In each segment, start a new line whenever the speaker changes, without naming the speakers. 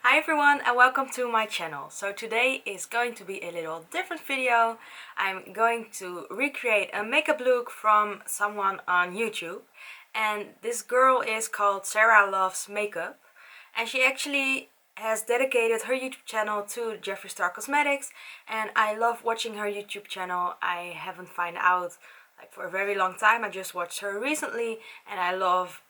Hi everyone and welcome to my channel. So today is going to be a little different video. I'm going to recreate a makeup look from someone on YouTube. And this girl is called Saralovesmakeup. And she actually has dedicated her YouTube channel to Jeffree Star Cosmetics. And I love watching her YouTube channel. I haven't found out for a very long time. I just watched her recently and I love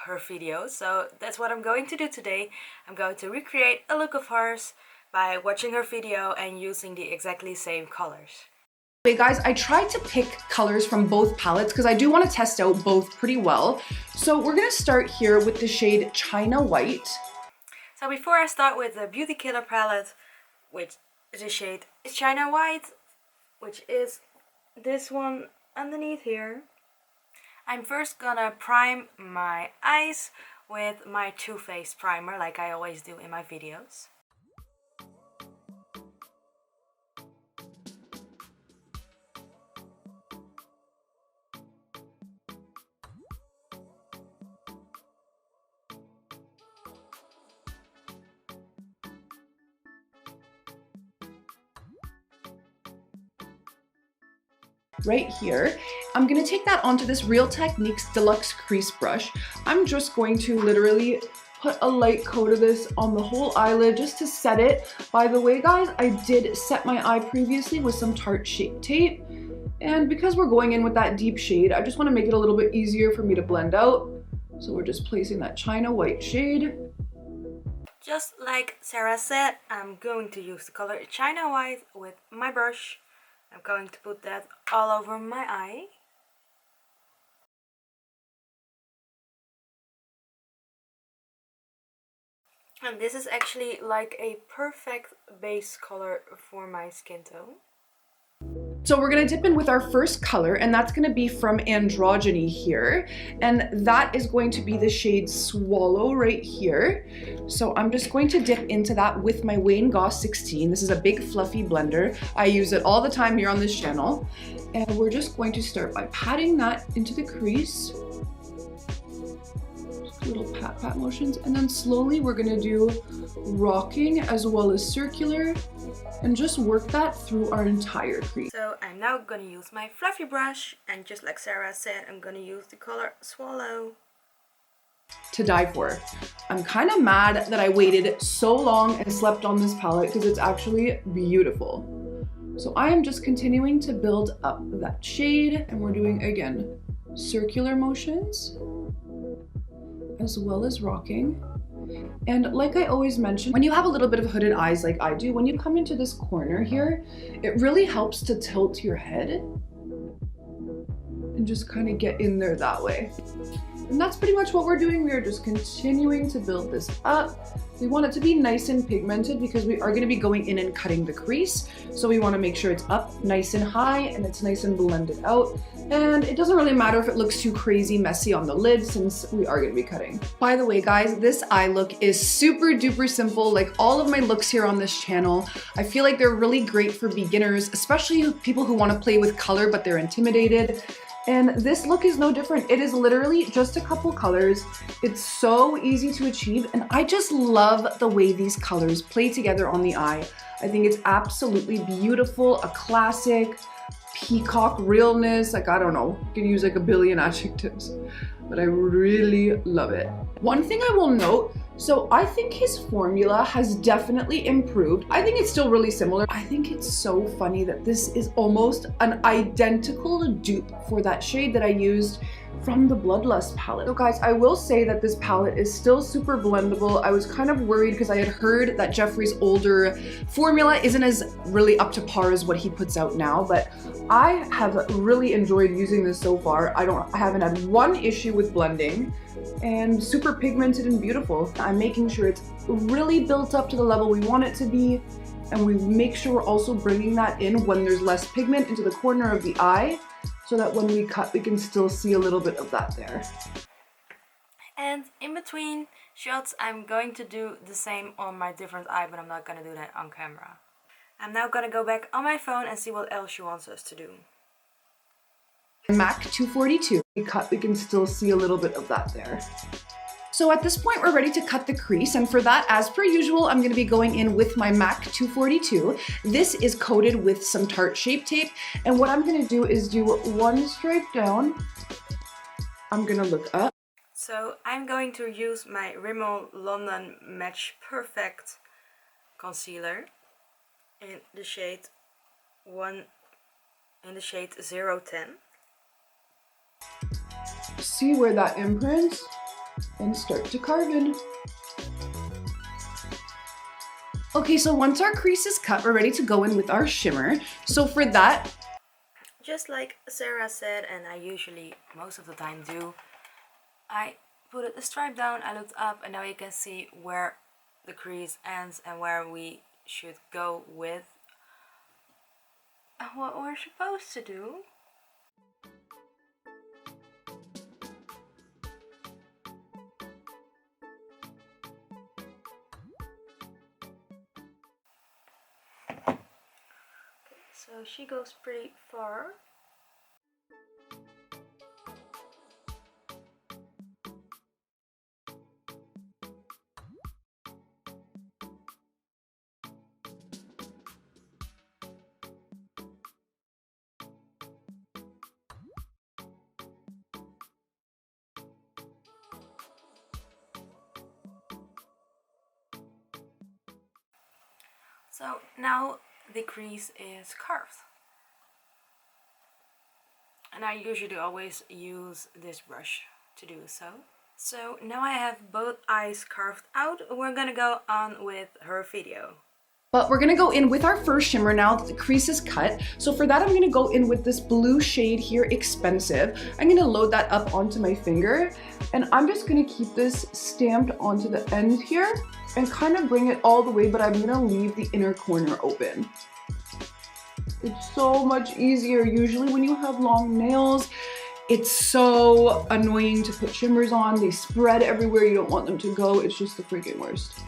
her videos. So that's what I'm going to do today. I'm going to recreate a look of hers by watching her video and using the exactly same colors.
Hey guys, I tried to pick colors from both palettes because I do want to test out both pretty well. So we're going to start here with the shade China White.
So before I start with the Beauty Killer palette, which the shade is China White, which is this one underneath here, I'm first gonna prime my eyes with my Too Faced primer like I always do in my videos.
Right here, I'm gonna take that onto this Real Techniques Deluxe Crease Brush. I'm just going to literally put a light coat of this on the whole eyelid just to set it. By the way guys, I did set my eye previously with some Tarte Shape Tape. And because we're going in with that deep shade, I just want to make it a little bit easier for me to blend out. So we're just placing that China White shade.
Just like Sarah said, I'm going to use the color China White with my brush. I'm going to put that all over my eye. And this is actually like a perfect base color for my skin tone.
So we're gonna dip in with our first color, and that's gonna be from Androgyny here. And that is going to be the shade Swallow right here. So I'm just going to dip into that with my Wayne Goss 16. This is a big fluffy blender. I use it all the time here on this channel. And we're just going to start by patting that into the crease. Just little pat motions. And then slowly we're gonna do rocking as well as circular. And just work that through our entire crease.
So I'm now going to use my fluffy brush, and just like Sarah said, I'm going to use the color Swallow.
To die for. I'm kind of mad that I waited so long and slept on this palette because it's actually beautiful. So I am just continuing to build up that shade, and we're doing, again, circular motions as well as rocking. And like I always mention, when you have a little bit of hooded eyes like I do, when you come into this corner here, it really helps to tilt your head and just kind of get in there that way. And that's pretty much what we're doing. We are just continuing to build this up. We want it to be nice and pigmented because we are going to be going in and cutting the crease. So we want to make sure it's up nice and high and it's nice and blended out. And it doesn't really matter if it looks too crazy messy on the lid since we are going to be cutting. By the way guys, this eye look is super duper simple. Like all of my looks here on this channel, I feel like they're really great for beginners, especially people who want to play with color but they're intimidated. And this look is no different. It is literally just a couple colors. It's so easy to achieve, and I just love the way these colors play together on the eye. I think it's absolutely beautiful, a classic, peacock realness. Like, I don't know, you can use like a billion adjectives, but I really love it. One thing I will note, so I think his formula has definitely improved. I think it's still really similar. I think it's so funny that this is almost an identical dupe for that shade that I used from the Bloodlust palette. So guys, I will say that this palette is still super blendable. I was kind of worried because I had heard that Jeffree's older formula isn't as really up to par as what he puts out now, but I have really enjoyed using this so far. I haven't had one issue with blending, and super pigmented and beautiful. I'm making sure it's really built up to the level we want it to be, and we make sure we're also bringing that in when there's less pigment into the corner of the eye, so that when we cut we can still see a little bit of that there.
And in between shots I'm going to do the same on my different eye, but I'm not going to do that on camera. I'm now going to go back on my phone and see what else she wants us to do.
MAC 242. We can still see a little bit of that there. So at this point, we're ready to cut the crease. And for that, as per usual, I'm gonna be going in with my MAC 242. This is coated with some Tarte Shape Tape. And what I'm gonna do is do one stripe down. I'm gonna look up.
So I'm going to use my Rimmel London Match Perfect concealer in the shade 010.
See where that imprints and start to carve in. Okay, so once our crease is cut, we're ready to go in with our shimmer. So for that,
just like Sarah said, and I usually most of the time do, I put a stripe down, I looked up, and now you can see where the crease ends and where we should go with what we're supposed to do. So she goes pretty far. So now the crease is carved. And I usually always use this brush to do so. So now I have both eyes carved out. We're gonna go on with her video.
but we're gonna go in with our first shimmer now that the crease is cut. So for that, I'm gonna go in with this blue shade here, Expensive. I'm gonna load that up onto my finger, and I'm just gonna keep this stamped onto the end here and kind of bring it all the way, but I'm gonna leave the inner corner open. It's so much easier. Usually when you have long nails, it's so annoying to put shimmers on. They spread everywhere. You don't want them to go. It's just the freaking worst.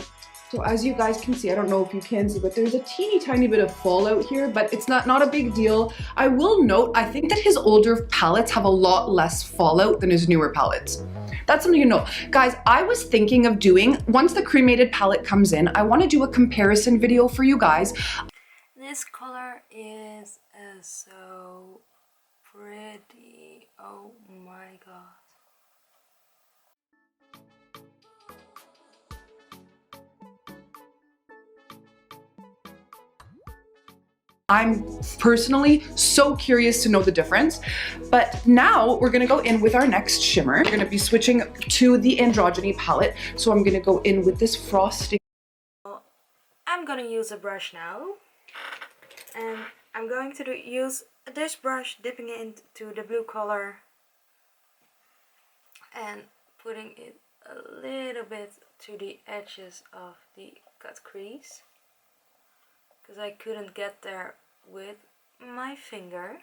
So as you guys can see, I don't know if you can see, but there's a teeny tiny bit of fallout here, but it's not a big deal. I will note, I think that his older palettes have a lot less fallout than his newer palettes. That's something you know. Guys, I was thinking of doing, once the cremated palette comes in, I want to do a comparison video for you guys.
This color is so pretty. Oh my god.
I'm personally so curious to know the difference, but now we're gonna go in with our next shimmer. We're gonna be switching to the Androgyny palette, so I'm gonna go in with this frosting.
I'm gonna use a brush now, and I'm going to use this brush, dipping it into the blue color and putting it a little bit to the edges of the cut crease, because I couldn't get there with my finger.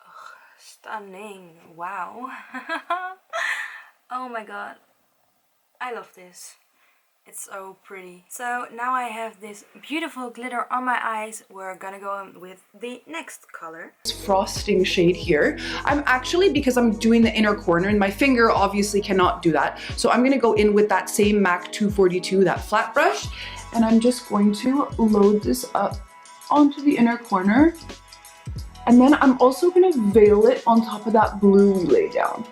Oh, stunning. Wow. Oh my god, I love this. It's so pretty. So now I have this beautiful glitter on my eyes. We're gonna go on with the next color.
This frosting shade here. I'm actually, because I'm doing the inner corner and my finger obviously cannot do that, so I'm gonna go in with that same MAC 242, that flat brush, and I'm just going to load this up onto the inner corner. And then I'm also gonna veil it on top of that blue we laid down.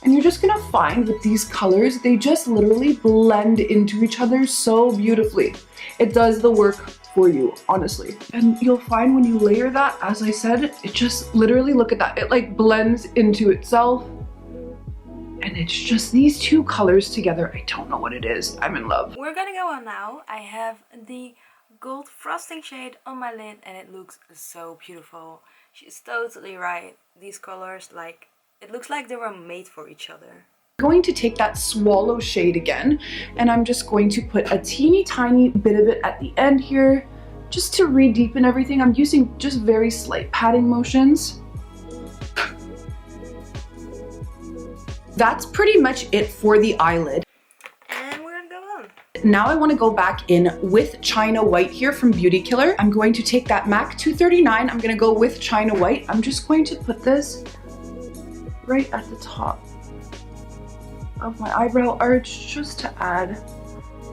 And you're just gonna find with these colors, they just literally blend into each other so beautifully. It does the work for you, honestly. And you'll find when you layer that, as I said, it just literally, look at that. It like blends into itself. And it's just these two colors together. I don't know what it is. I'm in love.
We're gonna go on now. I have the gold frosting shade on my lid and it looks so beautiful. She's totally right. These colors, like, it looks like they were made for each other.
I'm going to take that swallow shade again, and I'm just going to put a teeny tiny bit of it at the end here, just to re-deepen everything. I'm using just very slight patting motions. That's pretty much it for the eyelid.
And we're gonna go on.
Now I want to go back in with China White here from Beauty Killer. I'm going to take that MAC 239. I'm going to go with China White. I'm just going to put this right at the top of my eyebrow arch just to add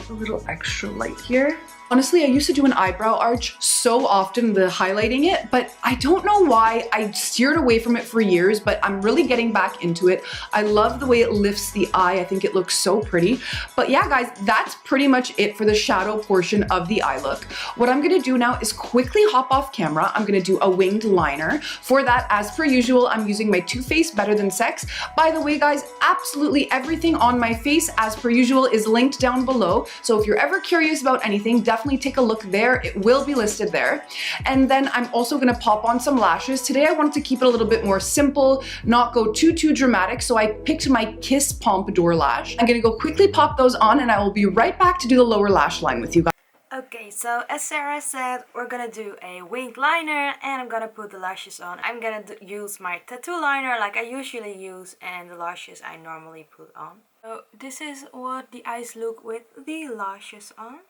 a little extra light here. Honestly, I used to do an eyebrow arch so often, the highlighting it, but I don't know why. I steered away from it for years, but I'm really getting back into it. I love the way it lifts the eye. I think it looks so pretty. But yeah, guys, that's pretty much it for the shadow portion of the eye look. What I'm gonna do now is quickly hop off camera. I'm gonna do a winged liner. For that, as per usual, I'm using my Too Faced Better Than Sex. By the way, guys, absolutely everything on my face, as per usual, is linked down below. So if you're ever curious about anything, definitely take a look there. It will be listed there. And then I'm also gonna pop on some lashes. Today I wanted to keep it a little bit more simple, not go too dramatic, so I picked my Kiss Pompadour lash. I'm gonna go quickly pop those on and I will be right back to do the lower lash line with you guys.
Okay, so as Sarah said, we're gonna do a winged liner and I'm gonna put the lashes on. I'm gonna use my tattoo liner like I usually use and the lashes I normally put on. So this is what the eyes look with the lashes on.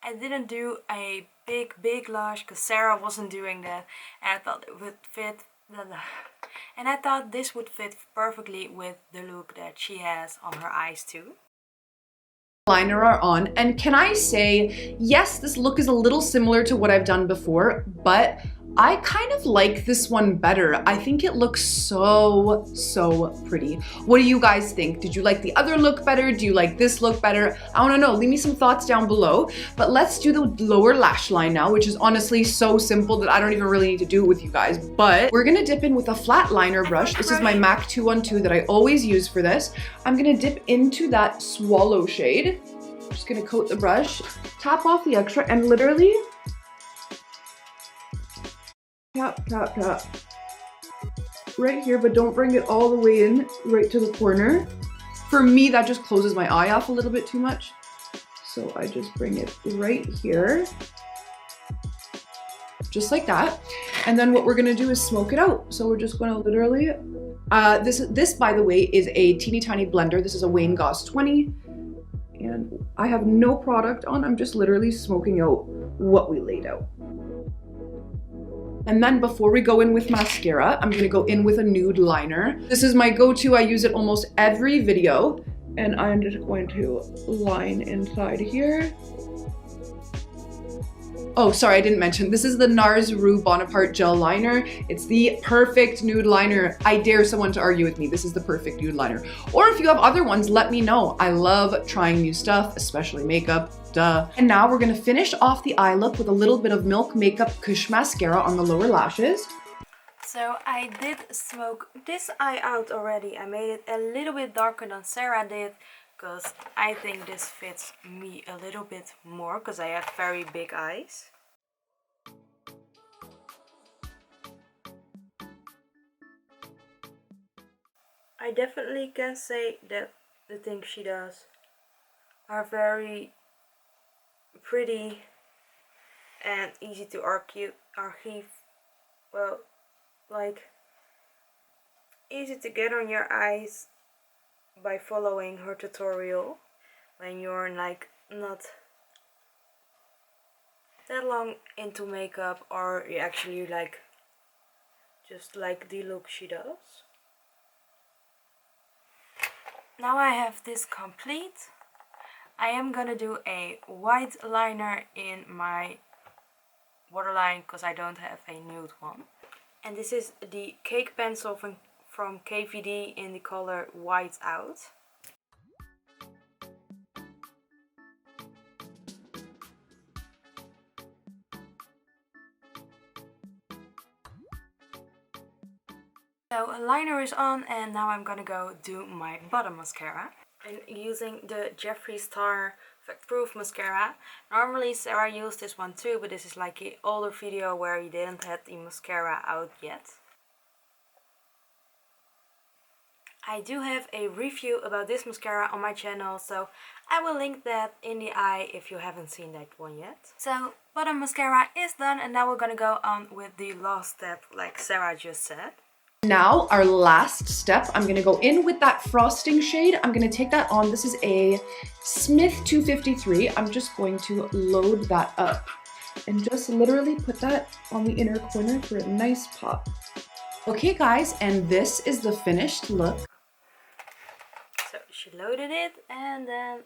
I didn't do a big lash because Sarah wasn't doing that and I thought it would fit, and I thought this would fit perfectly with the look that she has on her eyes too.
Liner are on, and can I say, yes, this look is a little similar to what I've done before, but I kind of like this one better. I think it looks so pretty. What do you guys think? Did you like the other look better? Do you like this look better? I want to know. Leave me some thoughts down below. But let's do the lower lash line now, which is honestly so simple that I don't even really need to do it with you guys. But we're gonna dip in with a flat liner brush. This is my MAC 212 that I always use for this. I'm gonna dip into that Swallow shade. I'm just gonna coat the brush, tap off the extra, and literally tap right here, but don't bring it all the way in right to the corner. For me, that just closes my eye off a little bit too much, so I just bring it right here, just like that. And then what we're gonna do is smoke it out. So we're just gonna literally this by the way is a teeny tiny blender. This is a Wayne Goss 20 and I have no product on. I'm just literally smoking out what we laid out. And then before we go in with mascara, I'm gonna go in with a nude liner. This is my go-to. I use it almost every video. And I'm just going to line inside here. Oh, sorry, I didn't mention. This is the NARS Rue Bonaparte Gel Liner. It's the perfect nude liner. I dare someone to argue with me. This is the perfect nude liner. Or if you have other ones, let me know. I love trying new stuff, especially makeup. Duh. And now we're gonna finish off the eye look with a little bit of Milk Makeup Kush Mascara on the lower lashes.
So I did smoke this eye out already. I made it a little bit darker than Sarah did because I think this fits me a little bit more because I have very big eyes. I definitely can say that the things she does are very pretty and easy to archive, well, like easy to get on your eyes by following her tutorial when you're like not that long into makeup or you actually like just like the look she does. Now I have this complete. I am gonna do a white liner in my waterline because I don't have a nude one. And this is the Cake Pencil from KVD in the color White Out. So a liner is on and now I'm gonna go do my bottom mascara. I'm using the Jeffree Star Effect Proof Mascara. Normally Sarah used this one too, but this is like an older video where you didn't have the mascara out yet. I do have a review about this mascara on my channel, so I will link that in the eye if you haven't seen that one yet. So bottom mascara is done and now we're gonna go on with the last step like Sarah just said.
Now, our last step, I'm gonna go in with that frosting shade. I'm gonna take that on. This is a Smith 253. I'm just going to load that up and just literally put that on the inner corner for a nice pop. Okay guys, and this is the finished look.
So she loaded it and then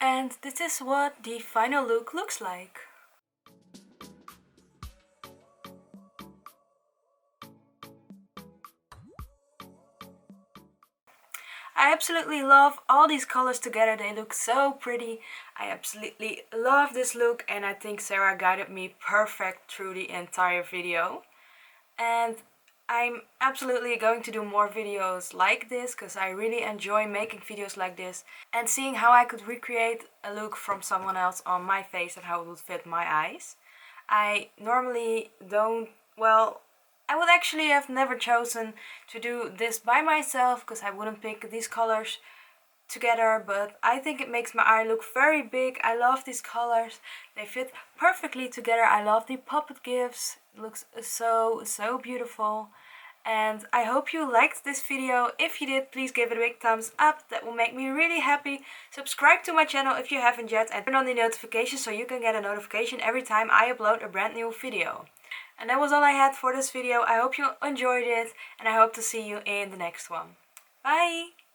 and this is what the final look looks like. I absolutely love all these colors together, they look so pretty. I absolutely love this look and I think Sarah guided me perfect through the entire video. And I'm absolutely going to do more videos like this because I really enjoy making videos like this and seeing how I could recreate a look from someone else on my face and how it would fit my eyes. I normally don't, well, I would actually have never chosen to do this by myself because I wouldn't pick these colors together, but I think it makes my eye look very big. I love these colors, they fit perfectly together. I love the pop it gives, it looks so beautiful. And I hope you liked this video. If you did, please give it a big thumbs up, that will make me really happy. Subscribe to my channel if you haven't yet and turn on the notifications so you can get a notification every time I upload a brand new video. And that was all I had for this video. I hope you enjoyed it and I hope to see you in the next one. Bye!